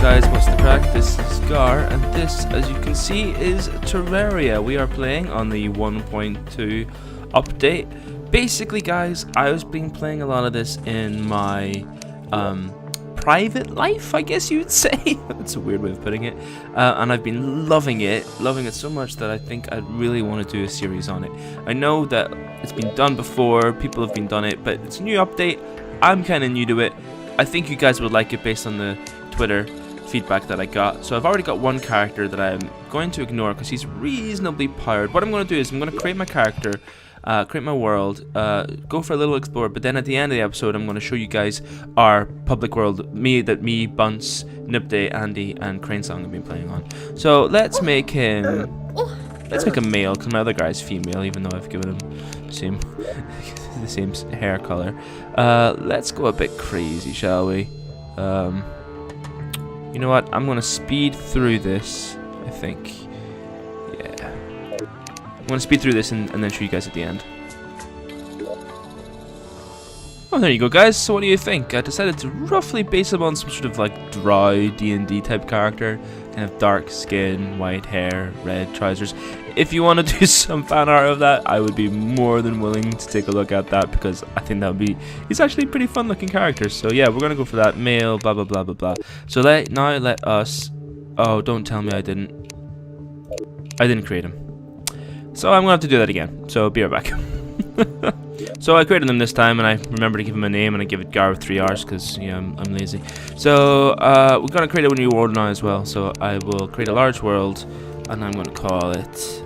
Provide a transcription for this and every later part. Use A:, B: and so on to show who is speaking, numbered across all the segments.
A: guys, what's the crack? This is Gar, and this, as you can see, is Terraria. We are playing on the 1.2 update. Basically, guys, I was been playing a lot of this in my private life, I guess you would say. That's a weird way of putting it. And I've been loving it so much that I think I really want to do a series on it. I know that it's been done before, people have been done it, but it's a new update. I'm kind of new to it. I think you guys would like it based on the Twitter feedback that I got. So I've already got one character that I'm going to ignore because he's reasonably powered. What I'm going to do is I'm going to create my character, create my world, go for a little explore, but then at the end of the episode I'm going to show you guys our public world, me, Bunce, Nibday, Andy, and Cranesong have been playing on. So let's make him, a male, because my other guy's female, even though I've given him the same hair color. Let's go a bit crazy, shall we? You know what? I'm going to speed through this, I think. Yeah. I'm going to speed through this and then show you guys at the end. Oh, there you go, guys. So what do you think? I decided to roughly base him on some sort of like dry D&D type character. Kind of dark skin, white hair, red trousers. If you want to do some fan art of that, I would be more than willing to take a look at that, because I think that would be, he's actually a pretty fun looking character. So yeah, we're gonna go for that. Male, blah blah blah blah blah. So now let us, oh, don't tell me I didn't create him. So I'm gonna have to do that again, so be right back. So I created him this time, and I remember to give him a name, and I give it Gar with 3 R's because yeah, I'm lazy. So we're gonna create a new world now as well. So I will create a large world, and I'm gonna call it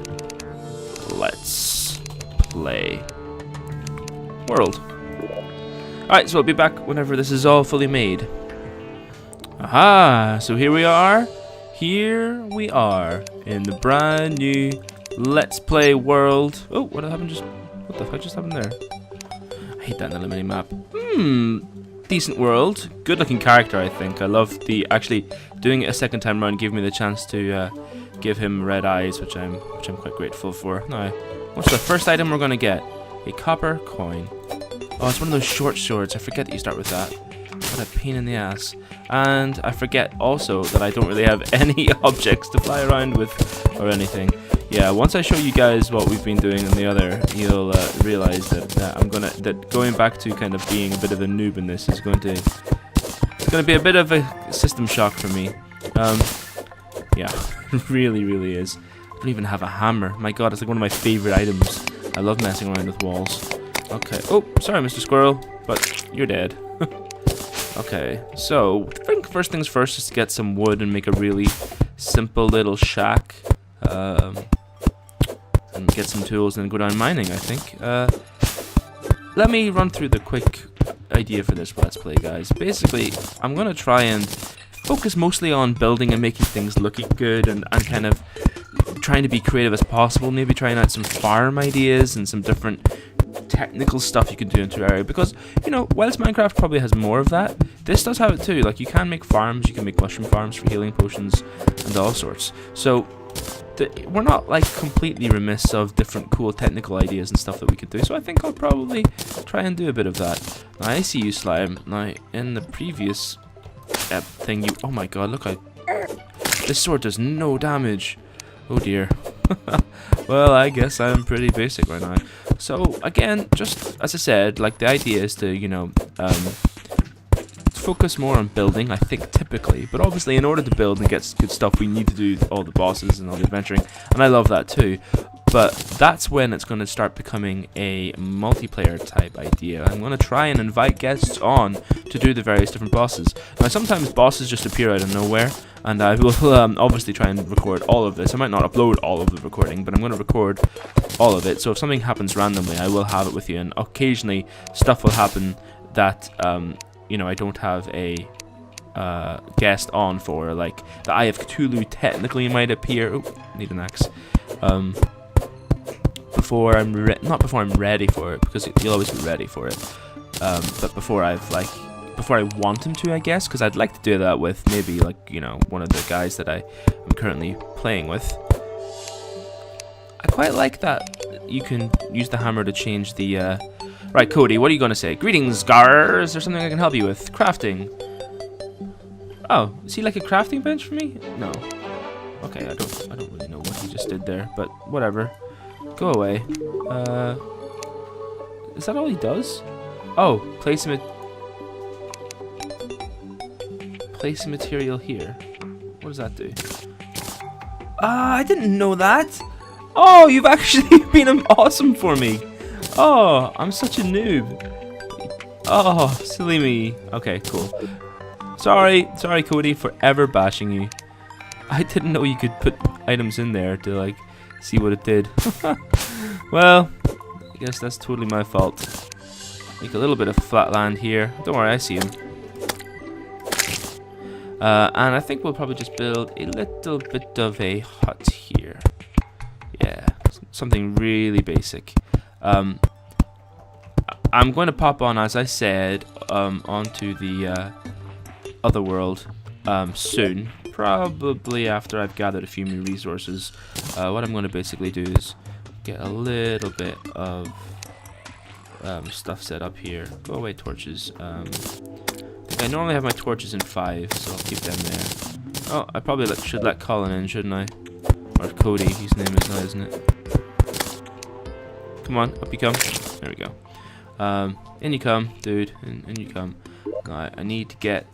A: Let's Play World. Alright, so I'll be back whenever this is all fully made. Aha! So here we are. Here we are in the brand new Let's Play World. Oh, what happened just? What the fuck just happened there? I hate that in the mini map. Decent world. Good looking character, I think. I love the, actually doing it a second time around gave me the chance to give him red eyes, which I'm quite grateful for. Now, what's the first item we're gonna get? A copper coin. Oh, it's one of those short swords. I forget that you start with that. What a pain in the ass. And I forget also that I don't really have any objects to fly around with or anything. Yeah, once I show you guys what we've been doing on the other, you'll realize that that going back to kind of being a bit of a noob in this is going to be a bit of a system shock for me. Yeah, it really is. I don't even have a hammer. My god, it's like one of my favorite items. I love messing around with walls. Okay. Oh, sorry, Mr. Squirrel, but you're dead. Okay, so I think first things first is to get some wood and make a really simple little shack. And get some tools and then go down mining, I think. Let me run through the quick idea for this Let's Play, guys. Basically, I'm going to try and focus mostly on building and making things looking good and kind of trying to be creative as possible. Maybe trying out some farm ideas and some different technical stuff you can do in Terraria, because, you know, whilst Minecraft probably has more of that, this does have it too. Like, you can make farms, you can make mushroom farms for healing potions and all sorts. So we're not like completely remiss of different cool technical ideas and stuff that we could do, so I think I'll probably try and do a bit of that. Now, I see you, Slime. Now, in the previous thing, you, oh my god, look, this sword does no damage. Oh dear. Well, I guess I'm pretty basic right now. So again, just as I said, like, the idea is to, you know, focus more on building, I think, typically, but obviously in order to build and get good stuff we need to do all the bosses and all the adventuring, and I love that too, but that's when it's going to start becoming a multiplayer type idea. I'm going to try and invite guests on to do the various different bosses. Now, sometimes bosses just appear out of nowhere, and I will obviously try and record all of this. I might not upload all of the recording, but I'm going to record all of it, so if something happens randomly, I will have it with you, and occasionally stuff will happen that you know, I don't have a guest on for, like the Eye of Cthulhu technically might appear. Oh, need an axe. Before I'm ready for it, because you'll always be ready for it. But before I want him to, I guess, because I'd like to do that with maybe, like, you know, one of the guys that I'm currently playing with. I quite like that you can use the hammer to change the Right, Cody, what are you going to say? Greetings, Gar. Is there something I can help you with? Crafting. Oh, is he like a crafting bench for me? No. Okay, I don't really know what he just did there, but whatever. Go away. Is that all he does? Oh, place a material here. What does that do? Ah, I didn't know that. Oh, you've actually been awesome for me. Oh, I'm such a noob. Oh, silly me. Okay, cool. Sorry, Cody, for ever bashing you. I didn't know you could put items in there to like see what it did. Well, I guess that's totally my fault. Make a little bit of flat land here. Don't worry, I see him. And I think we'll probably just build a little bit of a hut here. Yeah, something really basic. I'm going to pop on, as I said, onto the other world soon. Probably after I've gathered a few new resources. What I'm going to basically do is get a little bit of stuff set up here. Go away, torches. I normally have my torches in 5, so I'll keep them there. Oh, I probably should let Colin in, shouldn't I? Or Cody, his name is now, isn't it? Come on, up you come. There we go. In you come, dude. In you come. Alright, I need to get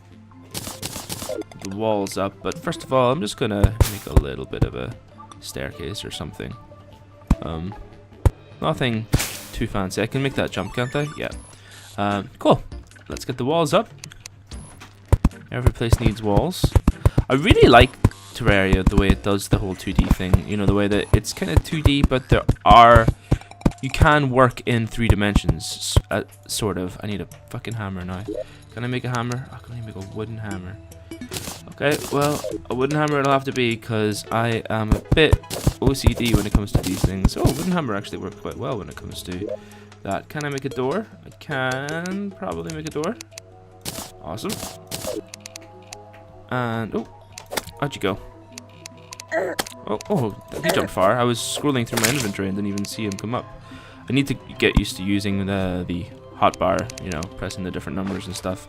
A: the walls up, but first of all, I'm just gonna make a little bit of a staircase or something. Nothing too fancy. I can make that jump, can't I? Yeah. Cool. Let's get the walls up. Every place needs walls. I really like Terraria, the way it does the whole 2D thing. You know, the way that it's kind of 2D, but you can work in 3 dimensions, sort of. I need a fucking hammer now. Can I make a hammer? I can only make a wooden hammer. Okay, well, a wooden hammer it'll have to be, because I am a bit OCD when it comes to these things. Oh, wooden hammer actually works quite well when it comes to that. Can I make a door? I can probably make a door. Awesome. And, oh, how'd you go? Oh, he jumped far. I was scrolling through my inventory and didn't even see him come up. I need to get used to using the hotbar, you know, pressing the different numbers and stuff.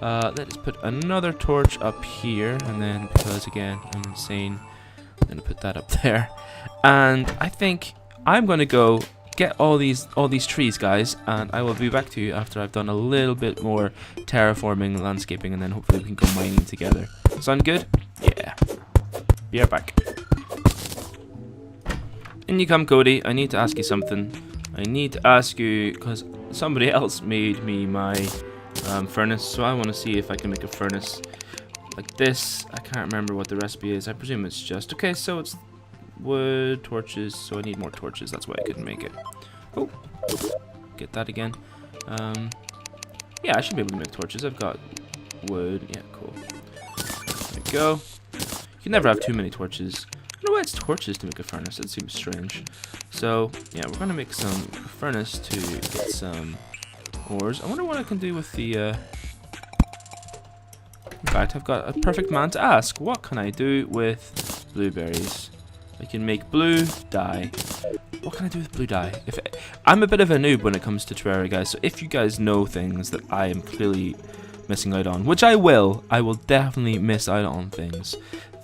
A: Let's put another torch up here, and then, because again, I'm insane, I'm gonna put that up there. And I think I'm gonna go get all these trees, guys, and I will be back to you after I've done a little bit more terraforming, landscaping, and then hopefully we can go mining together. Sound good? Yeah. Be right back. In you come, Cody. I need to ask you something. I need to ask you, because somebody else made me my furnace, so I want to see if I can make a furnace like this. I can't remember what the recipe is. I presume it's just... Okay, so it's wood, torches, so I need more torches. That's why I couldn't make it. Oh, get that again. Yeah, I should be able to make torches. I've got wood. Yeah, cool. There we go. You can never have too many torches. I don't know why it's torches to make a furnace. It seems strange. So, yeah, we're going to make some furnace to get some ores. I wonder what I can do with the... In fact, I've got a perfect man to ask. What can I do with blueberries? I can make blue dye. What can I do with blue dye? I'm a bit of a noob when it comes to Terraria, guys. So if you guys know things that I am clearly missing out on, which I will definitely miss out on things,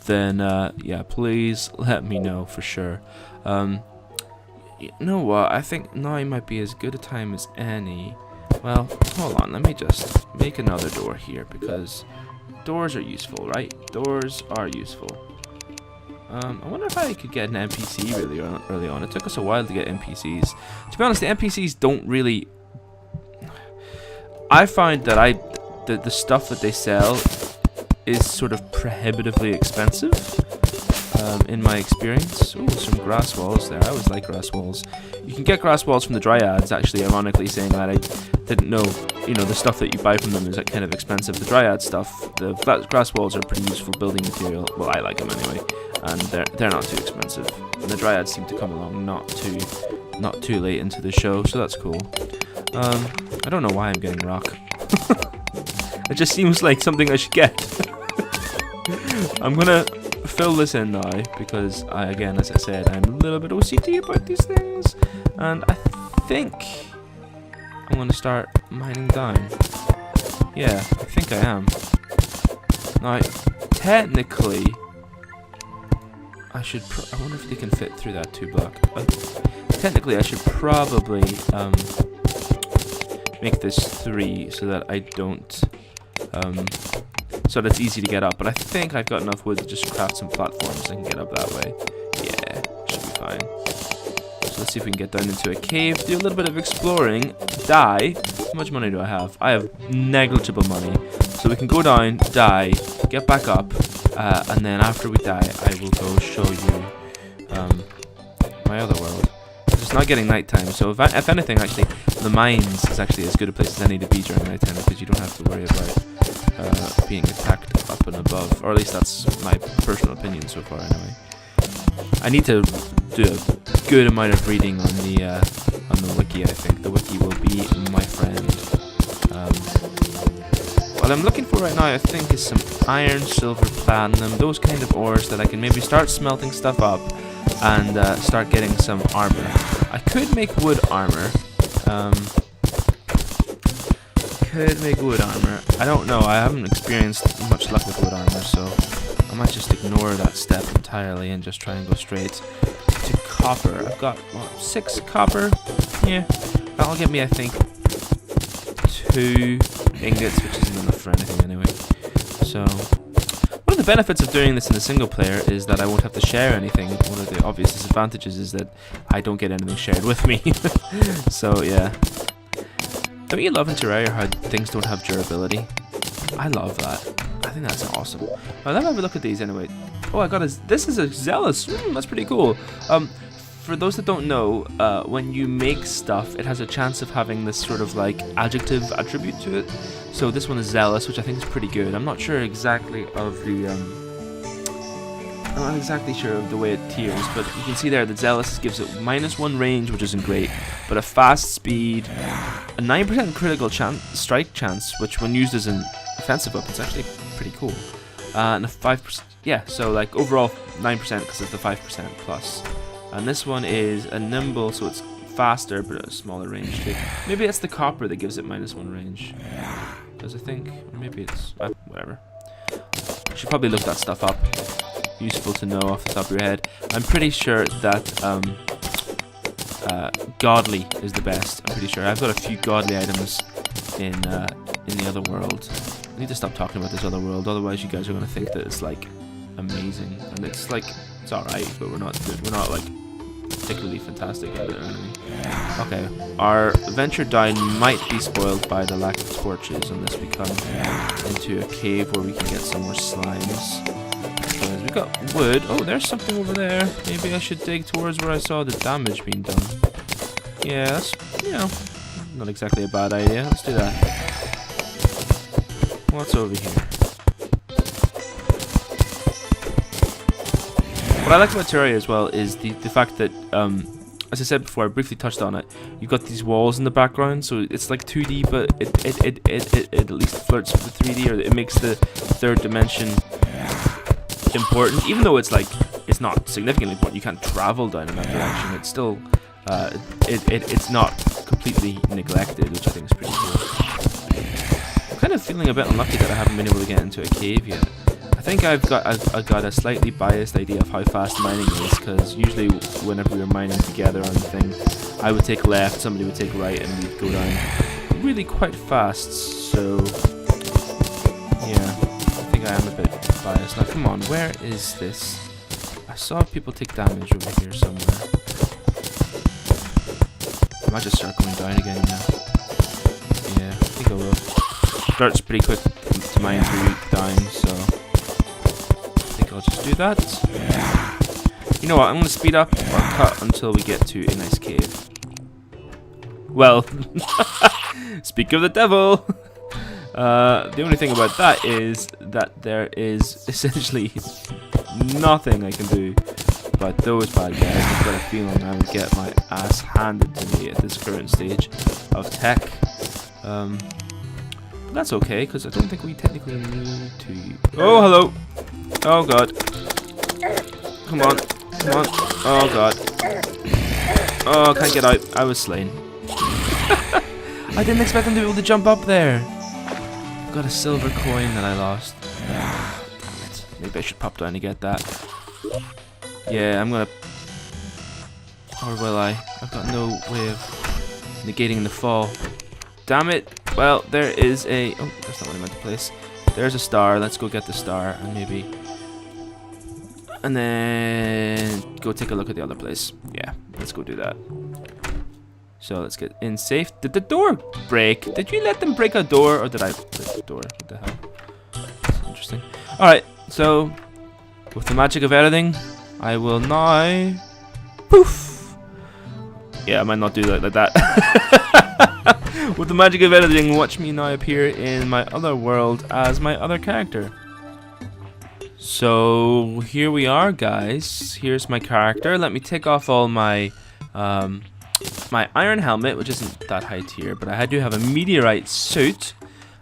A: then yeah, please let me know for sure. You know what? I think now might be as good a time as any. Well, hold on. Let me just make another door here, because doors are useful, right? Doors are useful. I wonder if I could get an NPC really early on. It took us a while to get NPCs. To be honest, the NPCs don't really... I find that the stuff that they sell is sort of prohibitively expensive, in my experience. Oh, some grass walls there. I always like grass walls. You can get grass walls from the Dryads, actually, ironically saying that. I didn't know, you know, the stuff that you buy from them is like kind of expensive. The Dryad stuff, the grass walls are pretty useful building material. Well, I like them anyway, and they're not too expensive. And the Dryads seem to come along not too late into the show, so that's cool. I don't know why I'm getting rock. It just seems like something I should get. I'm gonna fill this in now, because again, as I said, I'm a little bit OCD about these things, and I think I'm gonna start mining down. Yeah, I think I am. Now, technically, I should. I wonder if they can fit through that 2-block. Technically, I should probably make this 3 so that I don't. So that it's easy to get up. But I think I've got enough wood to just craft some platforms and get up that way. Yeah, should be fine. So let's see if we can get down into a cave, do a little bit of exploring, die. How much money do I have? I have negligible money. So we can go down, die, get back up, and then after we die, I will go show you my other world. It's not getting nighttime, so if anything, actually, the mines is actually as good a place as any to be during nighttime because you don't have to worry about being attacked up and above, or at least that's my personal opinion so far. Anyway, I need to do a good amount of reading on the wiki. I think the wiki will be my friend. What I'm looking for right now, I think, is some iron, silver, platinum, those kind of ores that I can maybe start smelting stuff up and start getting some armor. I could make wood armor. I don't know. I haven't experienced much luck with wood armor, so I might just ignore that step entirely and just try and go straight to copper. I've got, what, 6 copper? Yeah. That'll get me, I think, 2 ingots, which isn't enough for anything anyway. So, one of the benefits of doing this in a single player is that I won't have to share anything. One of the obvious disadvantages is that I don't get anything shared with me. So, yeah. Don't you love in Terraria how things don't have durability? I love that. I think that's awesome. Well, let me have a look at these anyway. Oh, I got this is a zealous. That's pretty cool. For those that don't know, when you make stuff, it has a chance of having this sort of like adjective attribute to it. So this one is zealous, which I think is pretty good. I'm not sure exactly of the I'm not exactly sure of the way it tiers, but you can see there that zealous gives it -1 range, which isn't great, but a fast speed, a 9% critical strike chance, which when used as an offensive weapon, it's actually pretty cool, and a 5%. Yeah, so like overall 9% because of the 5% plus. And this one is a nimble, so it's faster, but a smaller range too. Maybe it's the copper that gives it -1 range. Does I think? Or maybe it's whatever. I should probably look that stuff up. Useful to know off the top of your head. I'm pretty sure that godly is the best. I'm pretty sure. I've got a few godly items in the other world. I need to stop talking about this other world, otherwise you guys are gonna think that it's like amazing, and it's like it's alright, but we're not like particularly fantastic at it or anything. Okay, our adventure down might be spoiled by the lack of torches unless we come into a cave where we can get some more slimes. We've got wood. Oh, there's something over there. Maybe I should dig towards where I saw the damage being done. Yeah, that's, you know, not exactly a bad idea. Let's do that. What's over here? What I like about Terraria as well is the fact that, as I said before, I briefly touched on it. You've got these walls in the background, so it's like 2D, but it at least flirts with the 3D, or it makes the third dimension important, even though it's not significantly important. You can't travel down in that direction. It's still it's not completely neglected, which I think is pretty cool. I'm kind of feeling a bit unlucky that I haven't been able to get into a cave yet. I think I've got a slightly biased idea of how fast mining is, because usually whenever we were mining together on the thing, I would take left, somebody would take right, and we'd go down really quite fast. So yeah, I think I am a bit biased. Now come on, where is this? I saw people take damage over here somewhere. I might just start going down again now. Yeah, I think I will. Starts pretty quick to mine through down, so I'll just do that. You know what, I'm going to speed up or cut until we get to a nice cave. Well, speak of the devil! The only thing about that is that there is essentially nothing I can do about those bad guys. I've got a feeling I would get my ass handed to me at this current stage of tech. But that's okay, because I don't think we technically need to... Oh, hello! Oh god. Come on. Come on. Oh god. Oh, I can't get out. I was slain. I didn't expect them to be able to jump up there. I've got a silver coin that I lost. Damn it. Maybe I should pop down to get that. Yeah, I'm gonna... Or will I? I've got no way of negating the fall. Damn it! Well, there is a... Oh, that's not what I meant to place. There's a star. Let's go get the star and maybe... And then go take a look at the other place. Yeah, let's go do that. So let's get in safe. Did the door break? Did you let them break a door, or did I break the door? What the hell? That's interesting. Alright, so with the magic of editing, I will now... Poof! Yeah, I might not do that like that. With the magic of editing, watch me now appear in my other world as my other character. So here we are, guys. Here's my character. Let me take off all my my iron helmet, which isn't that high tier, but I do have a meteorite suit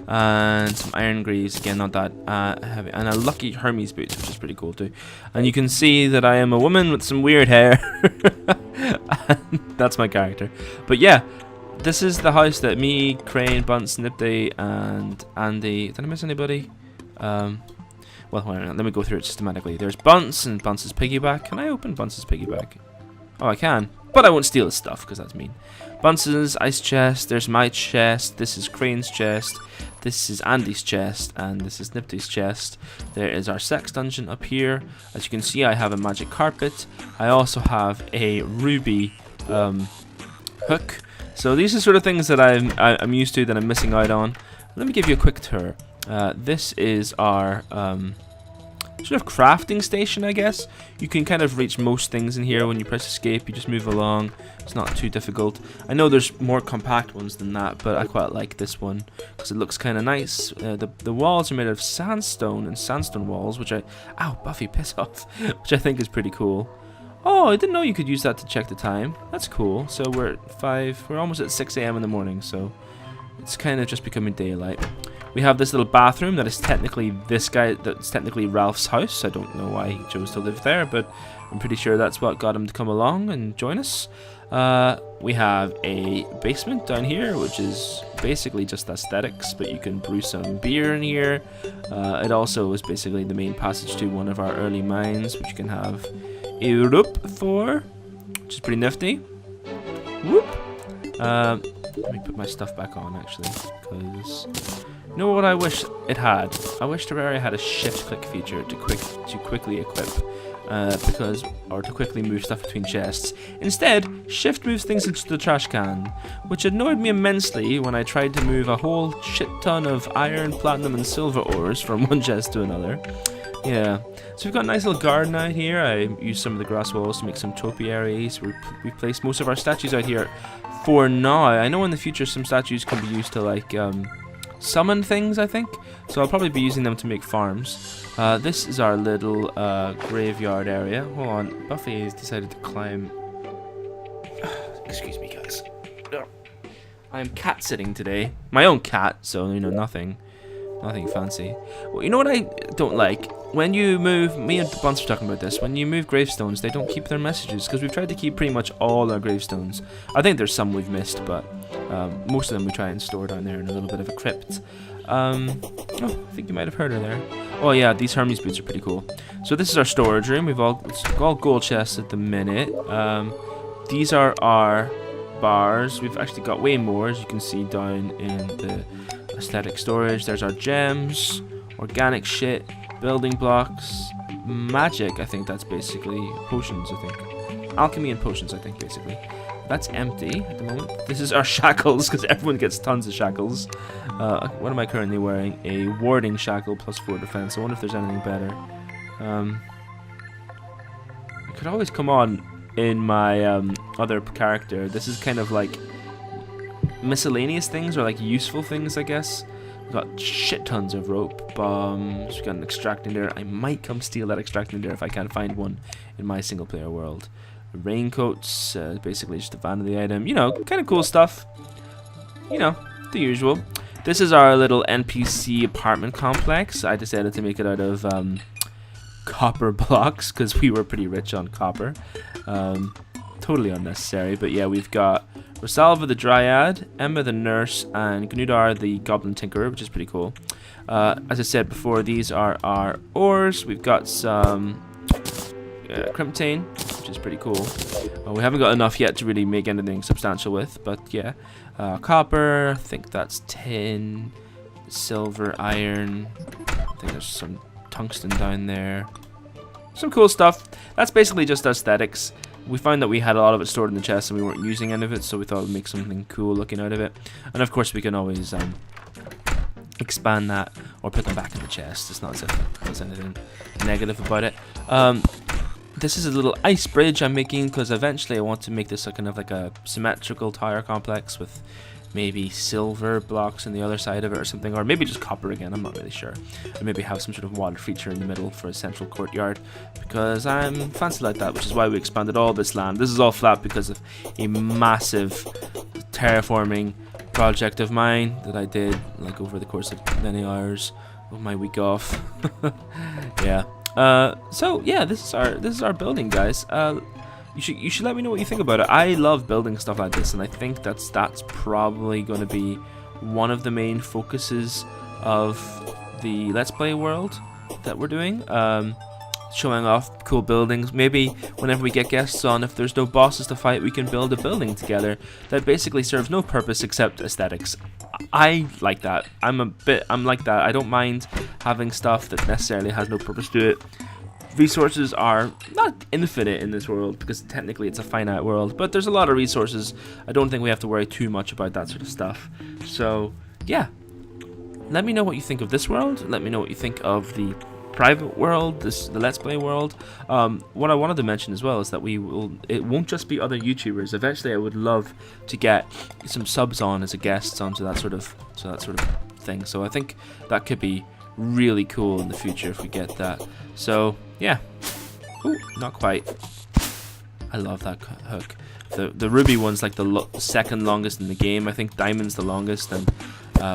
A: and some iron greaves, again not that heavy, and a lucky Hermes boots, which is pretty cool too. And you can see that I am a woman with some weird hair. That's my character. But yeah, this is the house that me, Crane, Bunce, Nipday, and Andy... Did I miss anybody? Well, let me go through it systematically. There's Bunce and Bunce's piggyback. Can I open Bunce's piggyback? Oh, I can. But I won't steal his stuff, because that's mean. Bunce's ice chest. There's my chest. This is Crane's chest. This is Andy's chest. And this is Niptey's chest. There is our sex dungeon up here. As you can see, I have a magic carpet. I also have a ruby hook. So these are sort of things that I'm used to that I'm missing out on. Let me give you a quick tour. This is our sort of crafting station, I guess. You can kind of reach most things in here when you press escape. You just move along. It's not too difficult. I know there's more compact ones than that, but I quite like this one because it looks kind of nice. The walls are made of sandstone and sandstone walls, which ow, Buffy, piss off, which I think is pretty cool. Oh, I didn't know you could use that to check the time. That's cool. So we're almost at 6 AM in the morning, so it's kind of just becoming daylight. We have this little bathroom that is technically that's technically Ralph's house. I don't know why he chose to live there, but I'm pretty sure that's what got him to come along and join us. We have a basement down here, which is basically just aesthetics, but you can brew some beer in here. It also is basically the main passage to one of our early mines, which you can have a rope for, which is pretty nifty. Whoop. Let me put my stuff back on, actually, because you know what I wish it had? I wish Terraria had a shift click feature to quickly equip, or to quickly move stuff between chests. Instead, shift moves things into the trash can, which annoyed me immensely when I tried to move a whole shit ton of iron, platinum, and silver ores from one chest to another. Yeah, so we've got a nice little garden out here. I used some of the grass walls to make some topiaries. We've placed most of our statues out here for now. I know in the future some statues can be used to like summon things, I think. So I'll probably be using them to make farms. This is our little graveyard area. Hold on, Buffy has decided to climb. Excuse me, guys. I'm cat sitting today. My own cat, so you know nothing fancy. Well, you know what I don't like? When you move, me and Bunce were talking about this, when you move gravestones, they don't keep their messages, because we've tried to keep pretty much all our gravestones. I think there's some we've missed, but most of them we try and store down there in a little bit of a crypt. Oh, I think you might have heard her there. Oh yeah, these Hermes boots are pretty cool. So this is our storage room. It's all gold chests at the minute. These are our bars. We've actually got way more, as you can see down in the aesthetic storage. There's our gems, organic shit, building blocks, magic. I think that's basically potions. I think alchemy and potions. I think basically that's empty at the moment. This is our shackles, because everyone gets tons of shackles. What am I currently wearing? A warding shackle plus 4 defense. I wonder if there's anything better. I could always come on in my other character. This is kind of like miscellaneous things, or like useful things, I guess. We've got shit tons of rope, bombs, we've got an extracting dare. I might come steal that extracting dare if I can't find one in my single player world. Raincoats, basically just a vanity item, you know, kind of cool stuff, you know, the usual. This is our little NPC apartment complex. I decided to make it out of copper blocks because we were pretty rich on copper. Totally unnecessary, but yeah, we've got Rosalva the Dryad, Emma the Nurse, and Gnudar the Goblin Tinkerer, which is pretty cool. As I said before, these are our ores. We've got some crimtane, which is pretty cool. We haven't got enough yet to really make anything substantial with, but yeah. Copper, I think that's tin, silver, iron. I think there's some tungsten down there. Some cool stuff. That's basically just aesthetics. We found that we had a lot of it stored in the chest and we weren't using any of it, so we thought we'd make something cool looking out of it. And of course we can always expand that or put them back in the chest. It's not as if there's anything negative about it. This is a little ice bridge I'm making because eventually I want to make this a kind of like a symmetrical tower complex with maybe silver blocks on the other side of it or something, or maybe just copper again, I'm not really sure. And maybe have some sort of water feature in the middle for a central courtyard, because I'm fancy like that, which is why we expanded all this land. This is all flat because of a massive terraforming project of mine that I did like over the course of many hours of my week off. Yeah. So yeah, this is our building, guys. You should let me know what you think about it. I love building stuff like this, and I think that's probably going to be one of the main focuses of the Let's Play world that we're doing. Showing off cool buildings. Maybe whenever we get guests on, if there's no bosses to fight, we can build a building together that basically serves no purpose except aesthetics. I like that. I'm like that. I don't mind having stuff that necessarily has no purpose to it. Resources are not infinite in this world because technically it's a finite world, but there's a lot of resources. I don't think we have to worry too much about that sort of stuff. So yeah, let me know what you think of this world. Let me know what you think of the private world, the Let's Play world. What I wanted to mention as well is that it won't just be other YouTubers. Eventually I would love to get some subs on as a guest onto that sort of thing. So I think that could be really cool in the future if we get that. So yeah. Ooh, not quite. I love that hook. The ruby one's like the second longest in the game. I think diamond's the longest, and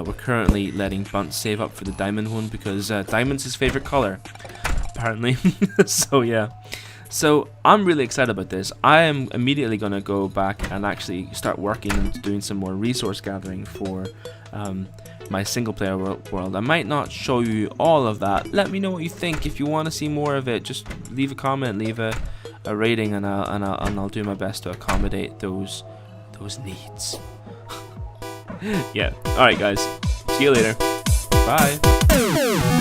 A: we're currently letting Bunt save up for the diamond one because diamond's his favorite color, apparently. So yeah. So I'm really excited about this. I am immediately going to go back and actually start working and doing some more resource gathering for my single player world. I might not show you all of that. Let me know what you think. If you want to see more of it, just leave a comment, leave a rating, and I'll do my best to accommodate those needs. Yeah. All right, guys. See you later. Bye.